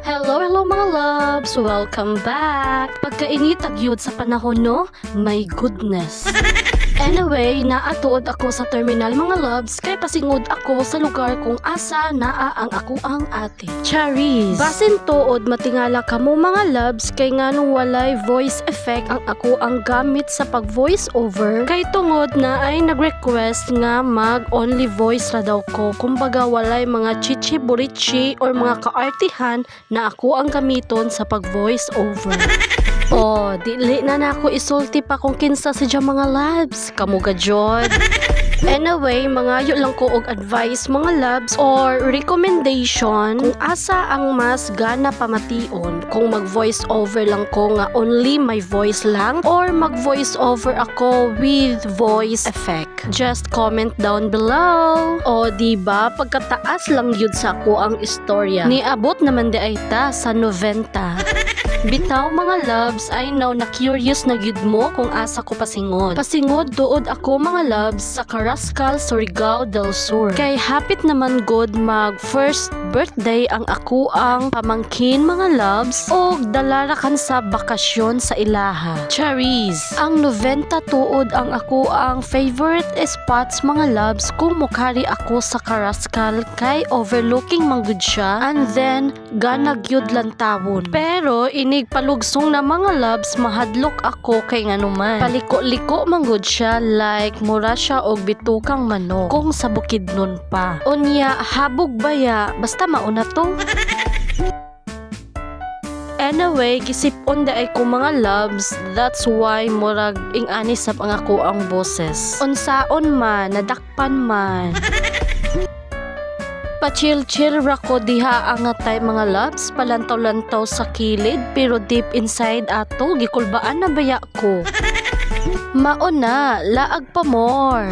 Hello mga loves! Welcome back! Pagkainit agyud sa panahon no? My goodness! Anyway, naatuod ako sa terminal mga loves kay pasingod ako sa lugar kung asa naa ang ako ang ate. Charis! Basin tuod matingala kamo mga loves kay nganong walay voice effect ang ako ang gamit sa pag voice over kay tungod na ay nag-request nga mag only voice ra daw ko kumbaga walay mga chichi burichi or mga kaartihan na ako ang gamiton sa pag voice over. Oh, dili na ako isulti pa kung kinsa si mga labs. Kamu ga jod. Anyway, mga yun lang ko og advice mga labs or recommendation kung asa ang mas gana pamation kung mag voice over lang ko nga only my voice lang or mag voice over ako with voice effect. Just comment down below. O diba, pagkataas lang yun sa ako ang istorya. Niabot naman di ay ta sa 90. Bitaw mga loves, I know na curious na gyud mo kung asa ko pasingod. Pasingod dood ako mga loves sa Carrascal, Surigao del Sur. Kay hapit naman god mag first birthday ang ako ang pamangkin mga loves o dalarakan sa bakasyon sa ilaha. Charis! Ang 90 tuod ang ako ang favorite spots mga loves kung mukari ako sa Carrascal kay overlooking manggod siya and then gana gyud lantawon. Pero inig palugsong na mga loves mahadlok ako kay nganuman. Paliko-liko manggod siya like mura siya og bitukang manok kung sa Bukidnon pa. Unya habog baya basta mauna to. Anyway, gisipon da ay ko mga loves, that's why murag ing-ani sa pangako ang boses. Unsaon man, nadakpan man. Pa-chill-chill ra ko diha ang atay mga loves, palantaw-lantaw sa kilid, pero deep inside ato, gikulbaan na baya ko. Mauna, laag pa more.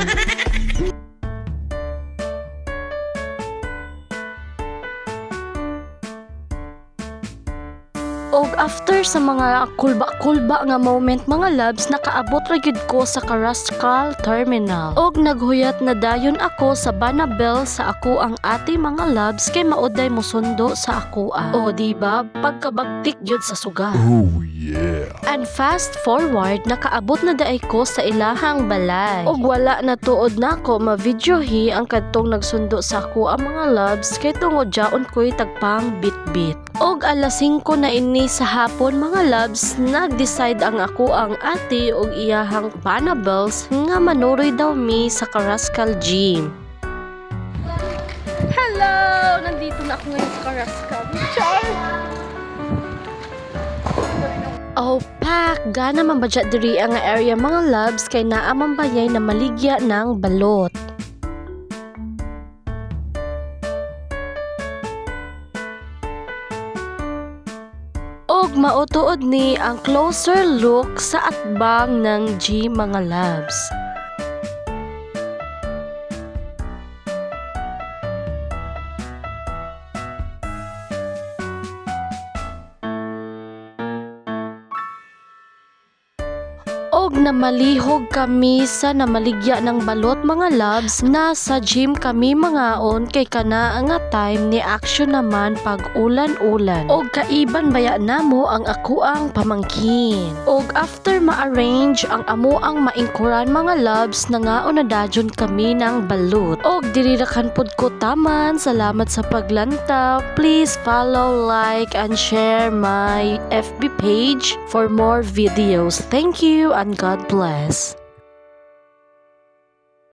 Og after sa mga kulba-kulba nga moment mga loves, nakaabot ra gyud ko sa Carrascal Terminal. Og naghuyat na dayon ako sa Banabel sa ako ang ate mga loves kay mauday mo sundo sa ako. O diba, pagkabagtik gyud sa suga. Oh yeah. And fast forward, nakaabot na daay ko sa ilahang balay. Og wala na tuod na ko ma-videohi ang kadtong nagsundo sa ako ang mga loves kay tungod jaon ko'y tagpang bit-bit. Og alas 5 na ini sa hapon mga loves, nag-decide ang ako ang ate og iyahang Banabels nga manuroy daw mi sa Carrascal Gym. Hello! Nandito na ako ngayon sa Carrascal. Char! Oh, pak! Gana mambadya diri ang area mga loves kay naamang bayay na maligya ng balot. Og mautuod ni ang closer look sa atbang ng G mga loves. Og namalihog kami sa namaligya ng balot mga loves na sa gym kami mangaon kay kana nga time ni action naman pag ulan-ulan. Og kaiban baya namo ang ako ang pamangkin. Og after ma-arrange ang amo ang maingkuran mga loves nangaon na dajon kami ng balot. Og dirirakan pod ko taman. Salamat sa paglantaw. Please follow, like, and share my FB page for more videos. Thank you and God bless.